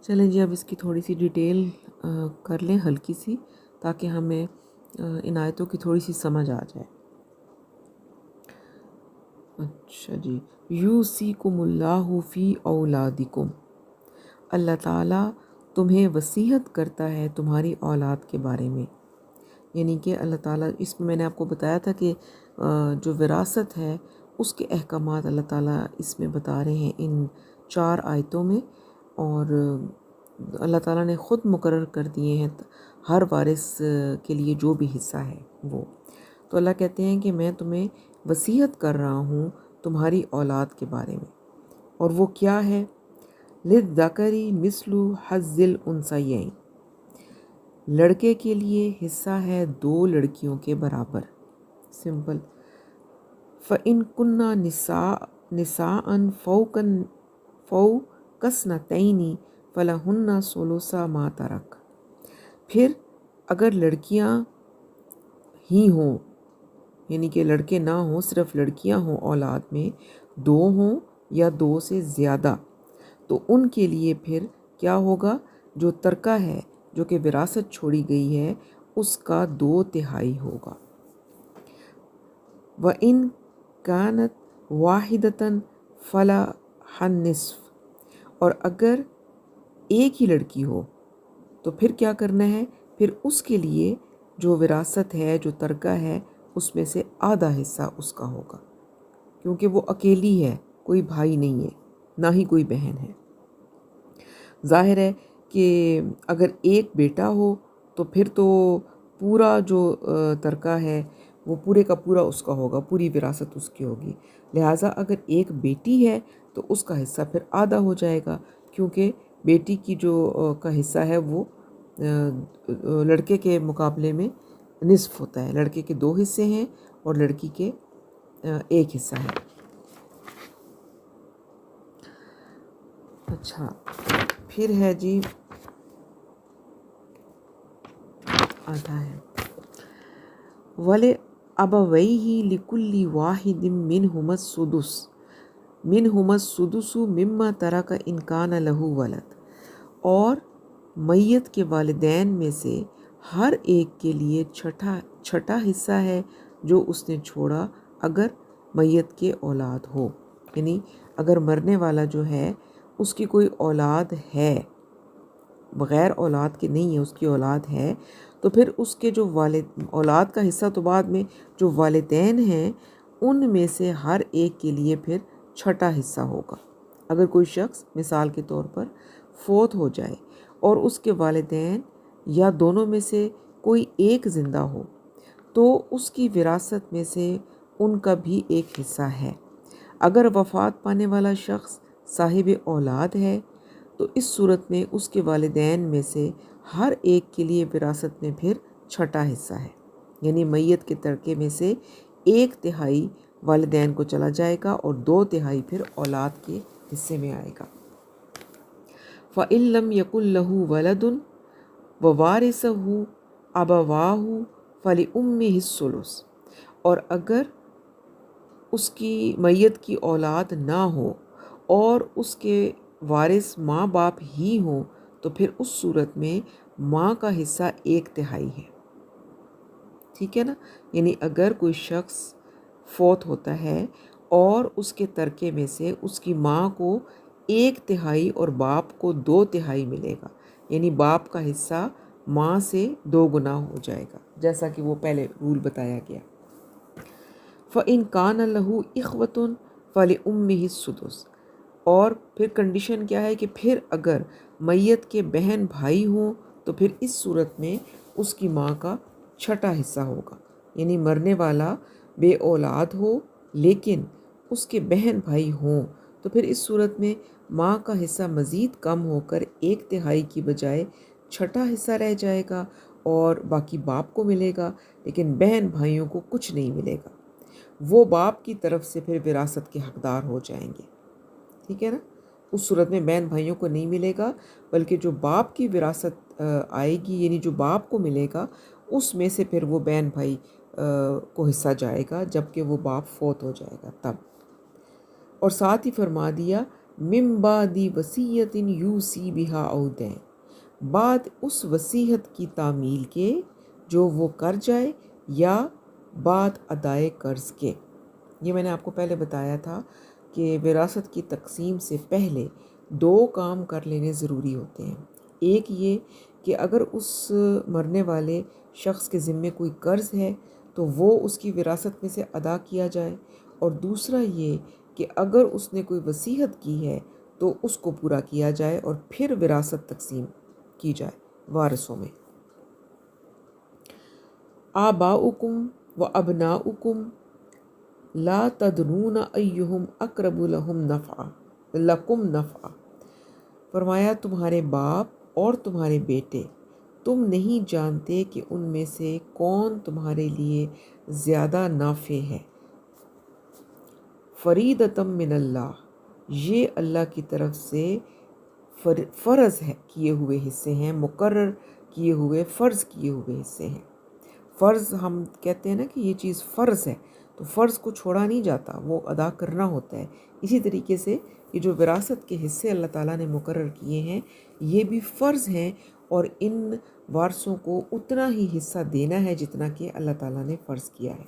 چلیں جی اب اس کی تھوڑی سی ڈیٹیل کر لیں ہلکی سی، تاکہ ہمیں ان آیتوں کی تھوڑی سی سمجھ آ جائے۔ اچھا جی، یوصیکم اللہ فی اولادکم، اللہ تعالیٰ تمہیں وصیت کرتا ہے تمہاری اولاد کے بارے میں۔ یعنی کہ اللہ تعالیٰ، اس میں نے آپ کو بتایا تھا کہ جو وراثت ہے اس کے احکامات اللہ تعالیٰ اس میں بتا رہے ہیں ان 4 آیتوں میں، اور اللہ تعالیٰ نے خود مقرر کر دیے ہیں ہر وارث کے لیے جو بھی حصہ ہے وہ۔ تو اللہ کہتے ہیں کہ میں تمہیں وصیت کر رہا ہوں تمہاری اولاد کے بارے میں، اور وہ کیا ہے؟ لِلذَّكَرِ مِثْلُ حَظِّ الْأُنثَيَيْنِ، لڑکے کے لیے حصہ ہے 2 لڑکیوں کے برابر، سمپل۔ فَإِن كُنَّ نِسَاءً فَوْقَ اثْنَتَيْنِ فَلَهُنَّ ثُلُثُ مَا تَرَكَ، پھر اگر لڑکیاں ہی ہوں، یعنی کہ لڑکے نہ ہوں، صرف لڑکیاں ہوں اولاد میں، 2 ہوں یا 2 سے زیادہ، تو ان کے لیے پھر کیا ہوگا؟ جو ترکہ ہے، جو کہ وراثت چھوڑی گئی ہے، اس کا 2/3 ہوگا۔ وَإِن كَانَتْ وَاحِدَةً فَلَهَا النِّصْفُ، اور اگر ایک ہی لڑکی ہو تو پھر کیا کرنا ہے؟ پھر اس کے لیے جو وراثت ہے، جو ترکہ ہے، اس میں سے آدھا حصہ اس کا ہوگا، کیونکہ وہ اکیلی ہے، کوئی بھائی نہیں ہے، نہ ہی کوئی بہن ہے۔ ظاہر ہے کہ اگر ایک بیٹا ہو تو پھر تو پورا جو ترکہ ہے وہ پورے کا پورا اس کا ہوگا، پوری وراثت اس کی ہوگی۔ لہٰذا اگر ایک بیٹی ہے تو اس کا حصہ پھر آدھا ہو جائے گا، کیونکہ بیٹی کی جو کا حصہ ہے وہ لڑکے کے مقابلے میں نصف ہوتا ہے۔ لڑکے کے 2 حصے ہیں اور لڑکی کے 1 حصہ ہے۔ اچھا، پھر ہے جی آدھا ہے وَلِأَبَوَيْهِ لِكُلِّ وَاحِدٍ مِّنْهُمَا السُّدُسُ مِمَّا تَرَكَ إِنْ كَانَ لَهُ وَلَدٌ، اور میت کے والدین میں سے ہر ایک کے لیے چھٹا حصہ ہے جو اس نے چھوڑا اگر میت کے اولاد ہو۔ یعنی اگر مرنے والا جو ہے اس کی کوئی اولاد ہے، بغیر اولاد کے نہیں ہے، اس کی اولاد ہے، تو پھر اس کے جو اولاد کا حصہ تو بعد میں، جو والدین ہیں ان میں سے ہر ایک کے لیے پھر چھٹا حصہ ہوگا۔ اگر کوئی شخص مثال کے طور پر فوت ہو جائے اور اس کے والدین یا دونوں میں سے کوئی ایک زندہ ہو، تو اس کی وراثت میں سے ان کا بھی ایک حصہ ہے۔ اگر وفات پانے والا شخص صاحب اولاد ہے تو اس صورت میں اس کے والدین میں سے ہر ایک کے لیے وراثت میں پھر چھٹا حصہ ہے، یعنی میت کے ترکے میں سے 1/3 والدین کو چلا جائے گا اور 2/3 پھر اولاد کے حصے میں آئے گا۔ فَإِن لَّمْ يَكُن لَّهُ وَلَدٌ وَوَارِثُهُ أَبَوَاهُ فَلِأُمِّهِ الثُّلُثُ، اور اگر اس کی میت کی اولاد نہ ہو اور اس کے وارث ماں باپ ہی ہوں، تو پھر اس صورت میں ماں کا حصہ 1/3 ہے۔ ٹھیک ہے نا؟ یعنی اگر کوئی شخص فوت ہوتا ہے اور اس کے ترکے میں سے اس کی ماں کو 1/3 اور باپ کو 2/3 ملے گا، یعنی باپ کا حصہ ماں سے 2 گنا ہو جائے گا، جیسا کہ وہ پہلے رول بتایا گیا۔ فَإِن كَانَ لَهُ إِخْوَةٌ فَلِأُمِّهِ السُّدُسُ، اور پھر کنڈیشن کیا ہے کہ پھر اگر میت کے بہن بھائی ہوں تو پھر اس صورت میں اس کی ماں کا چھٹا حصہ ہوگا، یعنی مرنے والا بے اولاد ہو لیکن اس کے بہن بھائی ہوں، تو پھر اس صورت میں ماں کا حصہ مزید کم ہو کر 1/3 کی بجائے چھٹا حصہ رہ جائے گا اور باقی باپ کو ملے گا، لیکن بہن بھائیوں کو کچھ نہیں ملے گا۔ وہ باپ کی طرف سے پھر وراثت کے حقدار ہو جائیں گے۔ ٹھیک ہے نا؟ اس صورت میں بہن بھائیوں کو نہیں ملے گا، بلکہ جو باپ کی وراثت آئے گی، یعنی جو باپ کو ملے گا، اس میں سے پھر وہ بہن بھائی کو حصہ جائے گا، جب کہ وہ باپ فوت ہو جائے گا تب۔ اور ساتھ ہی فرما دیا من بعد وصیت یوصی بہا او دین، بعد اس وصیت کی تعمیل کے جو وہ کر جائے یا بعد ادائے قرض کے۔ یہ میں نے آپ کو پہلے بتایا تھا کہ وراثت کی تقسیم سے پہلے دو کام کر لینے ضروری ہوتے ہیں۔ ایک یہ کہ اگر اس مرنے والے شخص کے ذمے کوئی قرض ہے تو وہ اس کی وراثت میں سے ادا کیا جائے، اور دوسرا یہ کہ اگر اس نے کوئی وصیت کی ہے تو اس کو پورا کیا جائے اور پھر وراثت تقسیم کی جائے وارثوں میں۔ آباؤکم و ابناؤکم لا تدرون ایہم اقرب لکم نفعا، فرمایا تمہارے باپ اور تمہارے بیٹے تم نہیں جانتے کہ ان میں سے کون تمہارے لیے زیادہ نافع ہے۔ فریدۃ من اللہ، یہ اللہ کی طرف سے فرض ہے کیے ہوئے حصے ہیں، مقرر کیے ہوئے فرض کیے ہوئے حصے ہیں۔ فرض ہم کہتے ہیں نا کہ یہ چیز فرض ہے، تو فرض کو چھوڑا نہیں جاتا، وہ ادا کرنا ہوتا ہے۔ اسی طریقے سے یہ جو وراثت کے حصے اللہ تعالیٰ نے مقرر کیے ہیں یہ بھی فرض ہیں، اور ان وارثوں کو اتنا ہی حصہ دینا ہے جتنا کہ اللہ تعالیٰ نے فرض کیا ہے۔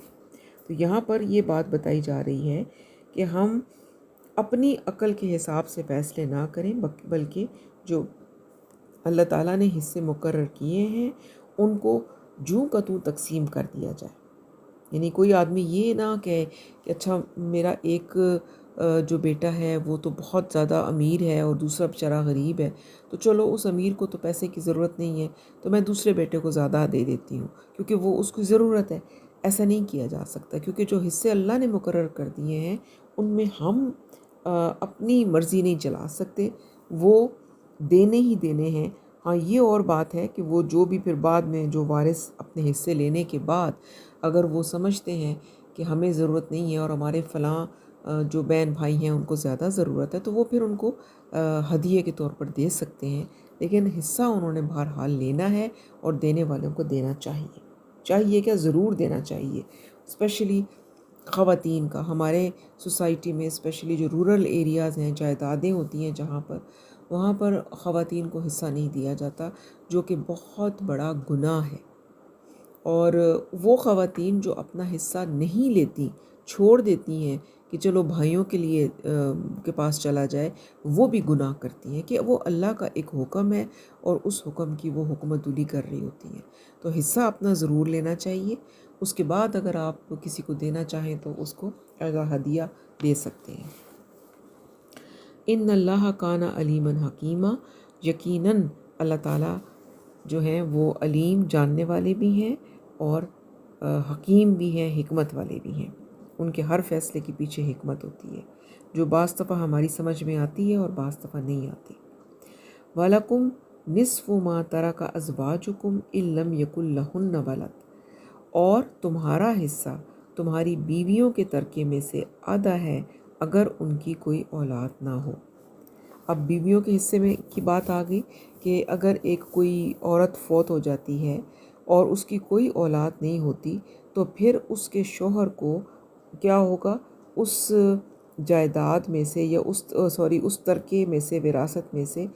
تو یہاں پر یہ بات بتائی جا رہی ہے کہ ہم اپنی عقل کے حساب سے فیصلے نہ کریں، بلکہ جو اللہ تعالیٰ نے حصے مقرر کیے ہیں ان کو جوں کا توں تقسیم کر دیا جائے۔ یعنی کوئی آدمی یہ نہ کہے کہ اچھا میرا ایک جو بیٹا ہے وہ تو بہت زیادہ امیر ہے اور دوسرا بیچارہ غریب ہے، تو چلو اس امیر کو تو پیسے کی ضرورت نہیں ہے تو میں دوسرے بیٹے کو زیادہ دے دیتی ہوں کیونکہ وہ اس کی ضرورت ہے۔ ایسا نہیں کیا جا سکتا، کیونکہ جو حصے اللہ نے مقرر کر دیے ہیں ان میں ہم اپنی مرضی نہیں چلا سکتے، وہ دینے ہی دینے ہیں۔ ہاں یہ اور بات ہے کہ وہ جو بھی پھر بعد میں جو وارث اپنے حصے لینے کے بعد اگر وہ سمجھتے ہیں کہ ہمیں ضرورت نہیں ہے اور ہمارے فلاں جو بہن بھائی ہیں ان کو زیادہ ضرورت ہے، تو وہ پھر ان کو ہدیے کے طور پر دے سکتے ہیں، لیکن حصہ انہوں نے بہرحال لینا ہے اور دینے والوں کو دینا چاہیے کیا ضرور دینا چاہیے۔ اسپیشلی خواتین کا ہمارے سوسائٹی میں، اسپیشلی جو رورل ایریاز ہیں، جائیدادیں ہوتی ہیں جہاں پر، وہاں پر خواتین کو حصہ نہیں دیا جاتا، جو کہ بہت بڑا گناہ ہے۔ اور وہ خواتین جو اپنا حصہ نہیں لیتی، چھوڑ دیتی ہیں کہ چلو بھائیوں کے لیے کے پاس چلا جائے، وہ بھی گناہ کرتی ہیں کہ وہ اللہ کا ایک حکم ہے اور اس حکم کی وہ حکمت علی کر رہی ہوتی ہیں۔ تو حصہ اپنا ضرور لینا چاہیے، اس کے بعد اگر آپ کسی کو دینا چاہیں تو اس کو ہدیہ دے سکتے ہیں۔ ان اللہ کان علیما حکیما، یقیناً اللہ تعالیٰ جو ہیں وہ علیم جاننے والے بھی ہیں اور حکیم بھی ہیں، حکمت والے بھی ہیں۔ ان کے ہر فیصلے کے پیچھے حکمت ہوتی ہے جو بعض دفعہ ہماری سمجھ میں آتی ہے اور بعض دفعہ نہیں آتی۔ وَلَكُمْ نِصْفُ مَا تَرَكَ أَزْوَاجُكُمْ إِن لَّمْ يَكُن لَّهُنَّ وَلَدٌ، اور تمہارا حصہ تمہاری بیویوں کے ترکے میں سے آدھا ہے اگر ان کی کوئی اولاد نہ ہو۔ اب بیویوں کے حصے میں کی بات آ گئی کہ اگر ایک کوئی عورت فوت ہو جاتی ہے اور اس کی کوئی اولاد نہیں ہوتی تو پھر اس کے شوہر کو کیا ہوگا، اس جائیداد میں سے یا اس ترکے میں سے، وراثت میں سے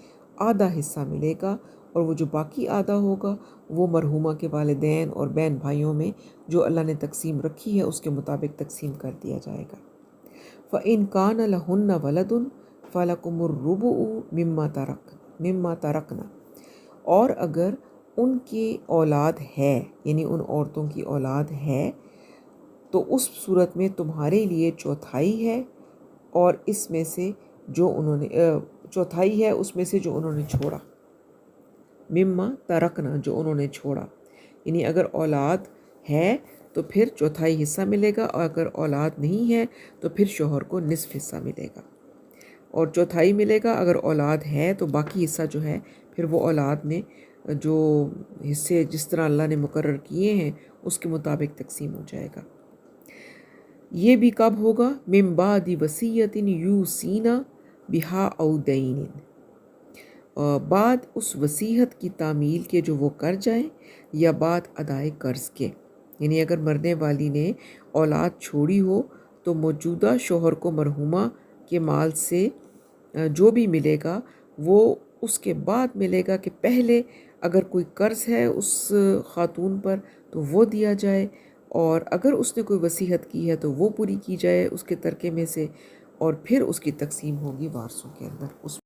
آدھا حصہ ملے گا، اور وہ جو باقی آدھا ہوگا وہ مرحومہ کے والدین اور بہن بھائیوں میں جو اللہ نے تقسیم رکھی ہے اس کے مطابق تقسیم کر دیا جائے گا۔ فَإِن كَانَ لَهُنَّ وَلَدٌ فَلَكُمُ الرُّبُعُ مِمَّا تَرَكْنَ، اور اگر ان کی اولاد ہے، یعنی ان عورتوں کی اولاد ہے، تو اس صورت میں تمہارے لیے چوتھائی ہے، اور اس میں سے جو انہوں نے چوتھائی ہے اس میں سے جو انہوں نے چھوڑا، مما ترکنا، جو انہوں نے چھوڑا، یعنی اگر اولاد ہے تو پھر چوتھائی حصہ ملے گا، اور اگر اولاد نہیں ہے تو پھر شوہر کو نصف حصہ ملے گا، اور چوتھائی ملے گا اگر اولاد ہے، تو باقی حصہ جو ہے پھر وہ اولاد میں جو حصے جس طرح اللہ نے مقرر کیے ہیں اس کے مطابق تقسیم ہو جائے گا۔ یہ بھی کب ہوگا؟ من بعد وصیت یوصین بہا او دین، بعد اس وصیت کی تعمیل کے جو وہ کر جائیں یا بعد ادائے قرض کے۔ یعنی اگر مرنے والی نے اولاد چھوڑی ہو تو موجودہ شوہر کو مرحومہ کے مال سے جو بھی ملے گا وہ اس کے بعد ملے گا کہ پہلے اگر کوئی قرض ہے اس خاتون پر تو وہ دیا جائے، اور اگر اس نے کوئی وصیت کی ہے تو وہ پوری کی جائے اس کے ترکے میں سے، اور پھر اس کی تقسیم ہوگی وارثوں کے اندر۔ اس